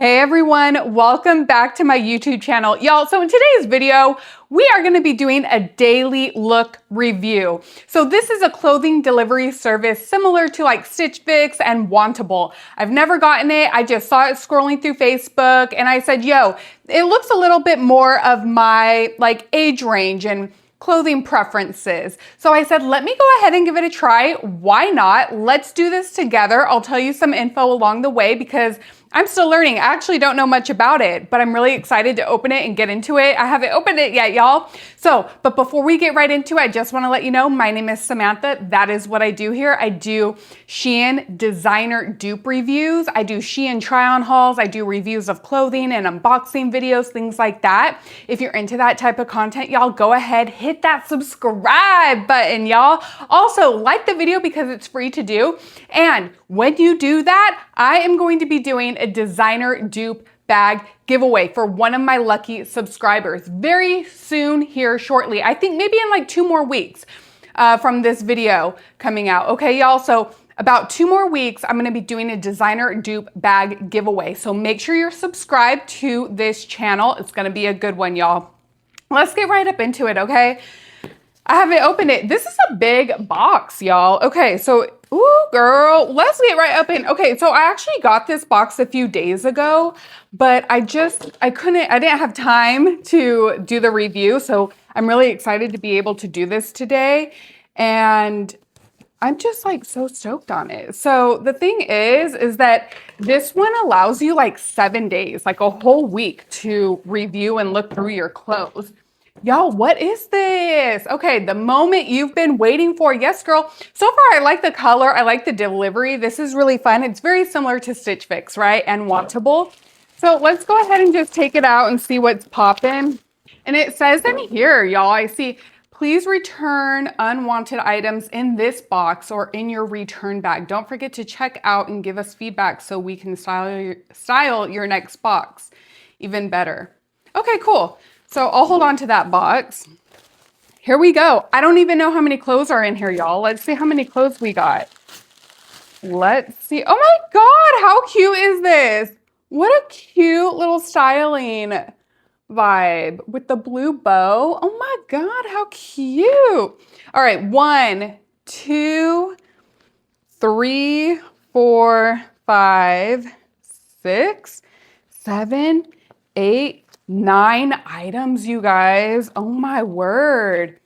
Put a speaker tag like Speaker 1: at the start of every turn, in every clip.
Speaker 1: Hey everyone, welcome back to my YouTube channel. Y'all, so in today's video, we are gonna be doing a Dailylook review. So this is a clothing delivery service similar to like Stitch Fix and Wantable. I've never gotten it, I just saw it scrolling through Facebook and I said, yo, it looks a little bit more of my like age range and clothing preferences. So I said, let me go ahead and give it a try. Why not? Let's do this together. I'll tell you some info along the way because I'm still learning. I actually don't know much about it, but I'm really excited to open it and get into it. I haven't opened it yet, y'all. But before we get right into it, I just want to let you know, my name is Samantha. That is what I do here. I do Shein designer dupe reviews. I do Shein try-on hauls. I do reviews of clothing and unboxing videos, things like that. If you're into that type of content, y'all go ahead, hit that subscribe button, y'all. Also, like the video because it's free to do. And when you do that, I am going to be doing a designer dupe bag giveaway for one of my lucky subscribers very soon here shortly. I think maybe in like 2 more weeks from this video coming out. Okay, y'all, so about 2 more weeks, I'm gonna be doing a designer dupe bag giveaway. So make sure you're subscribed to this channel. It's gonna be a good one, y'all. Let's get right up into it, okay? I haven't opened it. This is a big box, y'all. Okay, so, ooh, girl, let's get right up in. Okay, so I actually got this box a few days ago, but I didn't have time to do the review, so I'm really excited to be able to do this today, and I'm just like so stoked on it. So the thing is that this one allows you like 7 days, like a whole week to review and look through your clothes. Y'all, what is this? Okay, the moment you've been waiting for. Yes, girl. So far, I like the color. I like the delivery. This is really fun. It's very similar to Stitch Fix, right? And Wantable. So let's go ahead and just take it out and see what's popping. And it says in here, y'all, I see, please return unwanted items in this box or in your return bag. Don't forget to check out and give us feedback so we can style your next box even better. Okay, cool. So I'll hold on to that box. Here we go. I don't even know how many clothes are in here, y'all. Let's see how many clothes we got. Let's see. Oh my God, how cute is this? What a cute little styling vibe with the blue bow. Oh my God, how cute. All right, 1, 2, 3, 4, 5, 6, 7, 8, 9 items, you guys. Oh my word.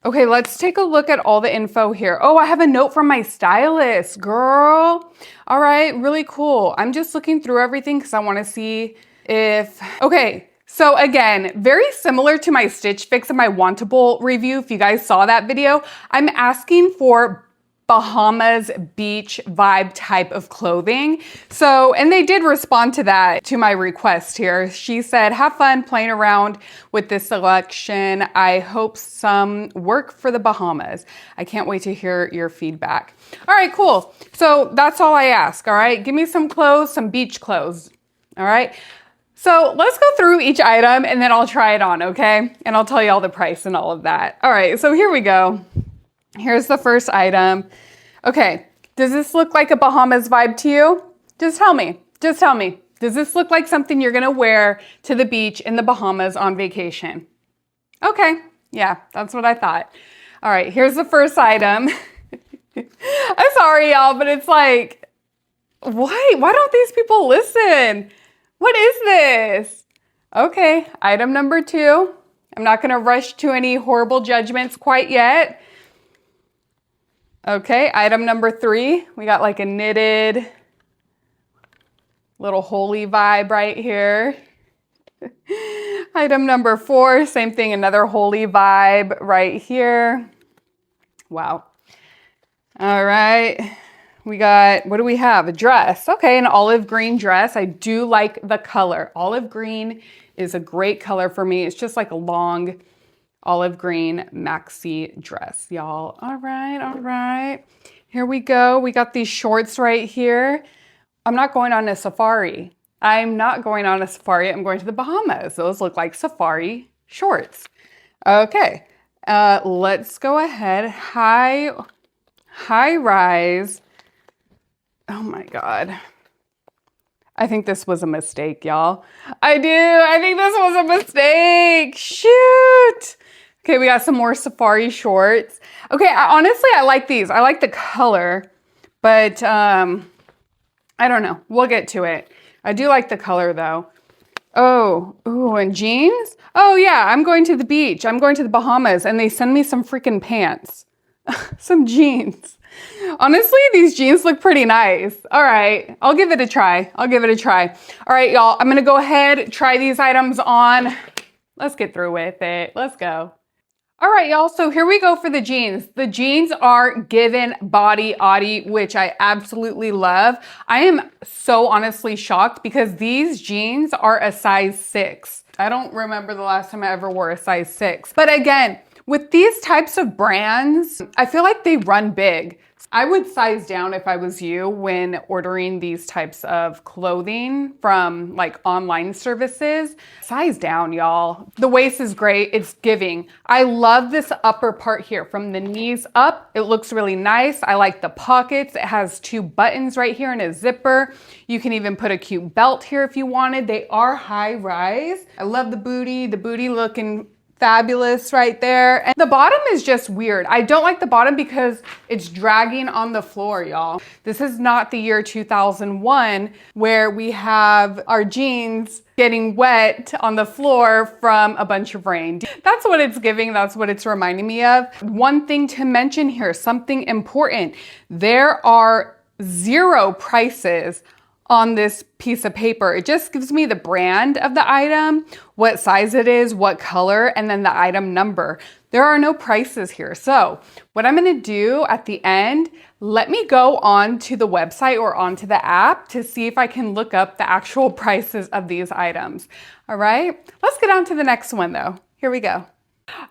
Speaker 1: Okay, let's take a look at all the info here. Oh, I have a note from my stylist, girl. All right, really cool. I'm just looking through everything because I want to see if, okay. So again, very similar to my Stitch Fix and my Wantable review, if you guys saw that video, I'm asking for Bahamas beach vibe type of clothing. So, and they did respond to that, to my request here. She said, have fun playing around with this selection. I hope some work for the Bahamas. I can't wait to hear your feedback. All right, cool. So that's all I ask, all right? Give me some clothes, some beach clothes, all right? So let's go through each item and then I'll try it on, okay? And I'll tell you all the price and all of that. All right, so here we go. Here's the first item. Okay, does this look like a Bahamas vibe to you? Just tell me, just tell me. Does this look like something you're gonna wear to the beach in the Bahamas on vacation? Okay, yeah, that's what I thought. All right, here's the first item. I'm sorry, y'all, but it's like, why don't these people listen? What is this? Okay, item number 2. I'm not gonna rush to any horrible judgments quite yet. Okay, item number 3. We got like a knitted little holy vibe right here. Item number 4, same thing, another holy vibe right here. Wow. All right. We got, what do we have? A dress. Okay, an olive green dress. I do like the color. Olive green is a great color for me. It's just like a long olive green maxi dress, y'all. All right, all right. Here we go. We got these shorts right here. I'm not going on a safari. I'm not going on a safari. I'm going to the Bahamas. Those look like safari shorts. Okay, let's go ahead. High rise. Oh my God. I think this was a mistake, y'all. I think this was a mistake. Shoot. Okay, we got some more safari shorts. Okay, honestly, I like these. I like the color, but I don't know. We'll get to it. I do like the color though. Oh, ooh, and jeans? Oh yeah, I'm going to the beach. I'm going to the Bahamas and they send me some freaking pants. Some jeans. Honestly, these jeans look pretty nice. All right, I'll give it a try. All right, y'all, I'm gonna go ahead, try these items on. Let's get through with it. Let's go. All right, y'all, so here we go for the jeans. The jeans are given body Audi, which I absolutely love. I am so honestly shocked because these jeans are a size 6. I don't remember the last time I ever wore a size 6. But again, with these types of brands, I feel like they run big. I would size down if I was you when ordering these types of clothing from like online services. Size down, y'all. The waist is great. It's giving. I love this upper part here from the knees up. It looks really nice. I like the pockets. It has 2 buttons right here and a zipper. You can even put a cute belt here if you wanted. They are high rise. I love the booty looking fabulous right there. And the bottom is just weird. I don't like the bottom because it's dragging on the floor, y'all. This is not the year 2001 where we have our jeans getting wet on the floor from a bunch of rain. That's what it's giving. That's what it's reminding me of. One thing to mention here, something important. There are 0 prices on this piece of paper. It just gives me the brand of the item, what size it is, what color, and then the item number. There are no prices here. So what I'm gonna do at the end, let me go on to the website or onto the app to see if I can look up the actual prices of these items. All right, let's get on to the next one though. Here we go.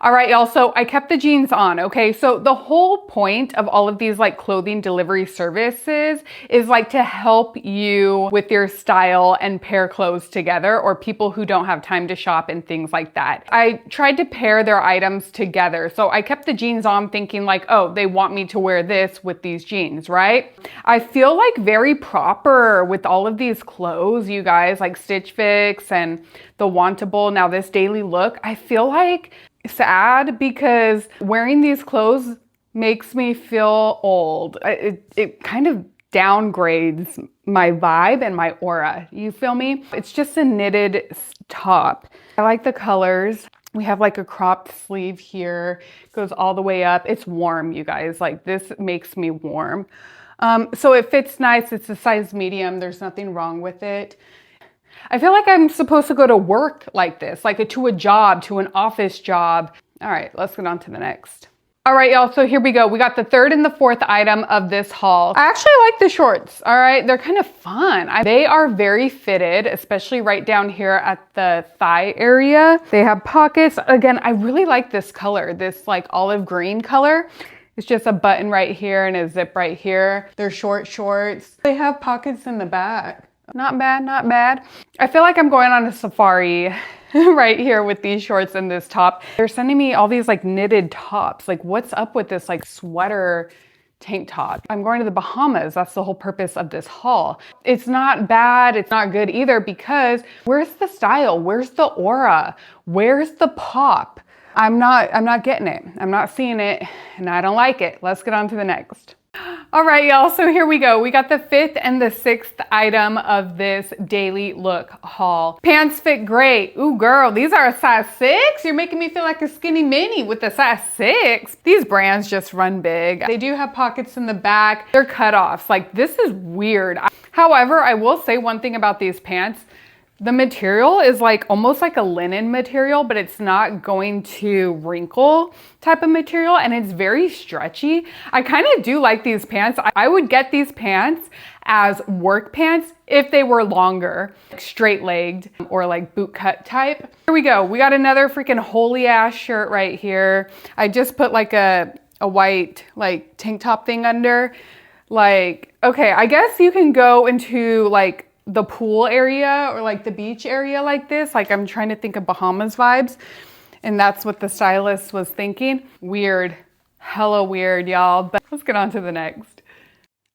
Speaker 1: All right, y'all, so I kept the jeans on, okay? So the whole point of all of these like clothing delivery services is like to help you with your style and pair clothes together, or people who don't have time to shop and things like that. I tried to pair their items together. So I kept the jeans on thinking like, oh, they want me to wear this with these jeans, right? I feel like very proper with all of these clothes, you guys, like Stitch Fix and the Wantable, now this Dailylook. I feel like sad because wearing these clothes makes me feel old. It kind of downgrades my vibe and my aura. You feel me? It's just a knitted top. I like the colors. We have like a cropped sleeve here, goes all the way up. It's warm, you guys. Like this makes me warm. So it fits nice. It's a size medium. There's nothing wrong with it. I feel like I'm supposed to go to work like this, like to a job, to an office job. All right, let's get on to the next. All right, y'all, so here we go. We got the 3rd and the 4th item of this haul. I actually like the shorts, all right? They're kind of fun. They are very fitted, especially right down here at the thigh area. They have pockets. Again, I really like this color, this like olive green color. It's just a button right here and a zip right here. They're short shorts. They have pockets in the back. Not bad, not bad. I feel like I'm going on a safari right here with these shorts and this top. They're sending me all these like knitted tops. Like what's up with this like sweater tank top? I'm going to the Bahamas. That's the whole purpose of this haul. It's not bad. It's not good either because where's the style? Where's the aura? Where's the pop? I'm not getting it. I'm not seeing it and I don't like it. Let's get on to the next. All right, y'all, so here we go. We got the 5th and the 6th item of this Dailylook haul. Pants fit great. Ooh, girl, these are a size 6? You're making me feel like a skinny mini with a size 6. These brands just run big. They do have pockets in the back. They're cutoffs. Like, this is weird. However, I will say one thing about these pants. The material is like almost like a linen material, but it's not going to wrinkle type of material and it's very stretchy. I kind of do like these pants. I would get these pants as work pants if they were longer, like straight legged or like boot cut type. Here we go. We got another freaking holy ass shirt right here. I just put like a white like tank top thing under. Like, okay, I guess you can go into like the pool area or like the beach area like this. Like I'm trying to think of Bahamas vibes and that's what the stylist was thinking. Weird, hella weird, y'all. But let's get on to the next.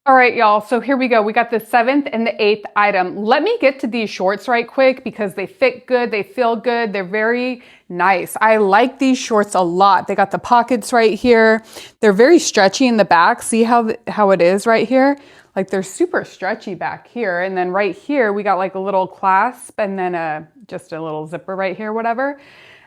Speaker 1: All right, y'all, so here we go. We got the 7th and the 8th item. Let me get to these shorts right quick because they fit good, they feel good, they're very nice. I like these shorts a lot. They got the pockets right here. They're very stretchy in the back. See how it is right here? Like they're super stretchy back here. And then right here, we got like a little clasp and then just a little zipper right here, whatever.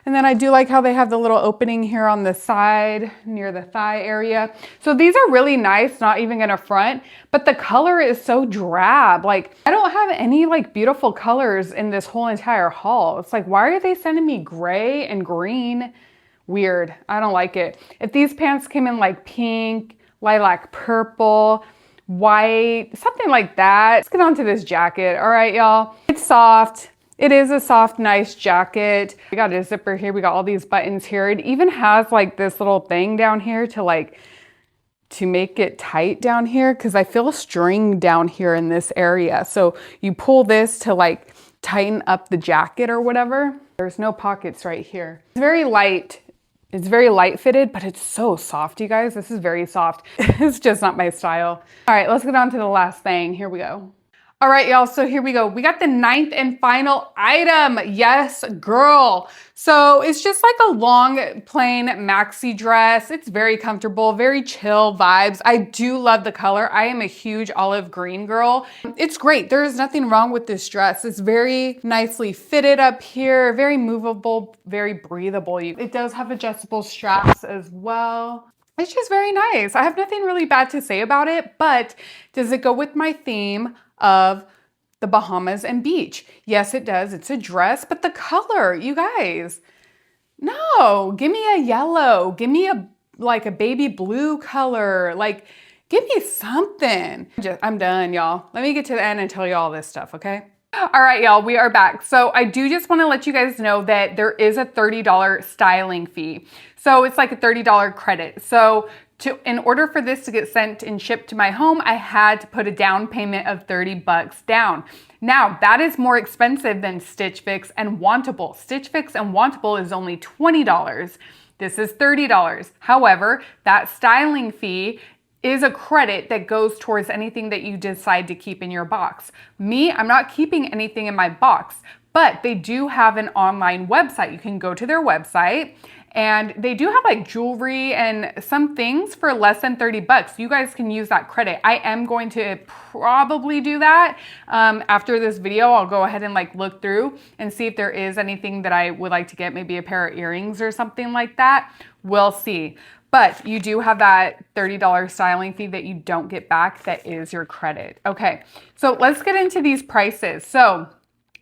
Speaker 1: And then I do like how they have the little opening here on the side near the thigh area. So these are really nice, not even gonna front, but the color is so drab. Like I don't have any like beautiful colors in this whole entire haul. It's like, why are they sending me gray and green? Weird, I don't like it. If these pants came in like pink, lilac purple, white, something like that. Let's get on to this jacket. All right, y'all, it's soft. It is a soft, nice jacket. We got a zipper here. We got all these buttons here. It even has like this little thing down here to make it tight down here because I feel a string down here in this area. So you pull this to like tighten up the jacket or whatever. There's no pockets right here. It's very light. It's very light fitted, but it's so soft, you guys. This is very soft. It's just not my style. All right, let's get on to the last thing. Here we go. All right, y'all, so here we go. We got the 9th and final item. Yes, girl. So it's just like a long, plain maxi dress. It's very comfortable, very chill vibes. I do love the color. I am a huge olive green girl. It's great. There's nothing wrong with this dress. It's very nicely fitted up here, very movable, very breathable. It does have adjustable straps as well. It's just very nice. I have nothing really bad to say about it, but does it go with my theme of the Bahamas and beach? Yes, it does. It's a dress, but the color, you guys, no, give me a yellow, give me like a baby blue color, like give me something. I'm done, y'all. Let me get to the end and tell you all this stuff, okay? All right, y'all, we are back. So I do just want to let you guys know that there is a $30 styling fee. So it's like a $30 credit. So in order for this to get sent and shipped to my home, I had to put a down payment of 30 bucks down. Now, that is more expensive than Stitch Fix and Wantable. Stitch Fix and Wantable is only $20. This is $30. However, that styling fee is a credit that goes towards anything that you decide to keep in your box. Me, I'm not keeping anything in my box, but they do have an online website. You can go to their website and they do have like jewelry and some things for less than 30 bucks. You guys can use that credit. I am going to probably do that. After this video, I'll go ahead and like look through and see if there is anything that I would like to get, maybe a pair of earrings or something like that. We'll see. But you do have that $30 styling fee that you don't get back. That is your credit. Okay, so let's get into these prices. So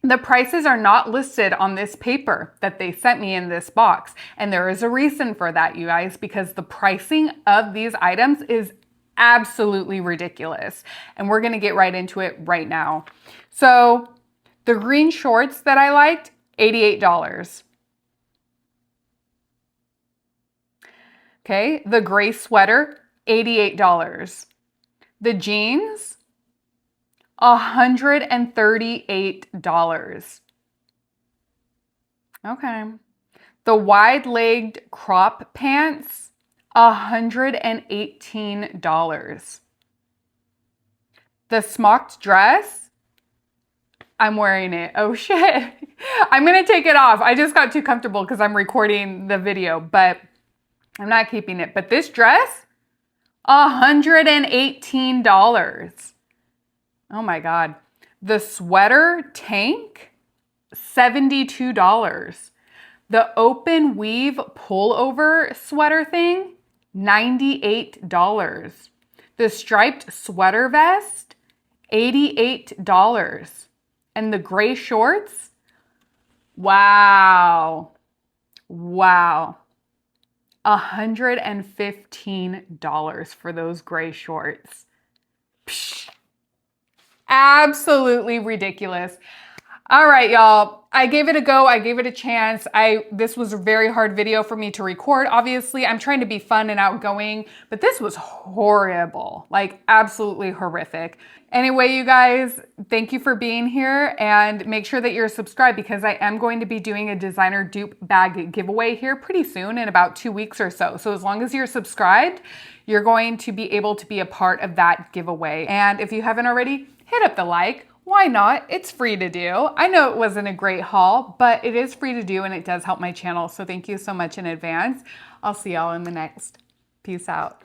Speaker 1: the prices are not listed on this paper that they sent me in this box. And there is a reason for that, you guys, because the pricing of these items is absolutely ridiculous. And we're gonna get right into it right now. So the green shorts that I liked, $88. Okay, the gray sweater, $88. The jeans, $138. Okay. The wide-legged crop pants, $118. The smocked dress, I'm wearing it. Oh shit. I'm gonna take it off. I just got too comfortable because I'm recording the video, but I'm not keeping it. But this dress, $118. Oh my God. The sweater tank, $72. The open weave pullover sweater thing, $98. The striped sweater vest, $88. And the gray shorts, wow. Wow. $115 for those gray shorts. Psh, absolutely ridiculous. All right, y'all. I gave it a go. I gave it a chance. This was a very hard video for me to record. Obviously, I'm trying to be fun and outgoing, but this was horrible, like absolutely horrific. Anyway, you guys, thank you for being here, and make sure that you're subscribed because I am going to be doing a designer dupe bag giveaway here pretty soon in about 2 weeks or so. So as long as you're subscribed, you're going to be able to be a part of that giveaway. And if you haven't already, hit up the like. Why not? It's free to do. I know it wasn't a great haul, but it is free to do and it does help my channel. So thank you so much in advance. I'll see y'all in the next. Peace out.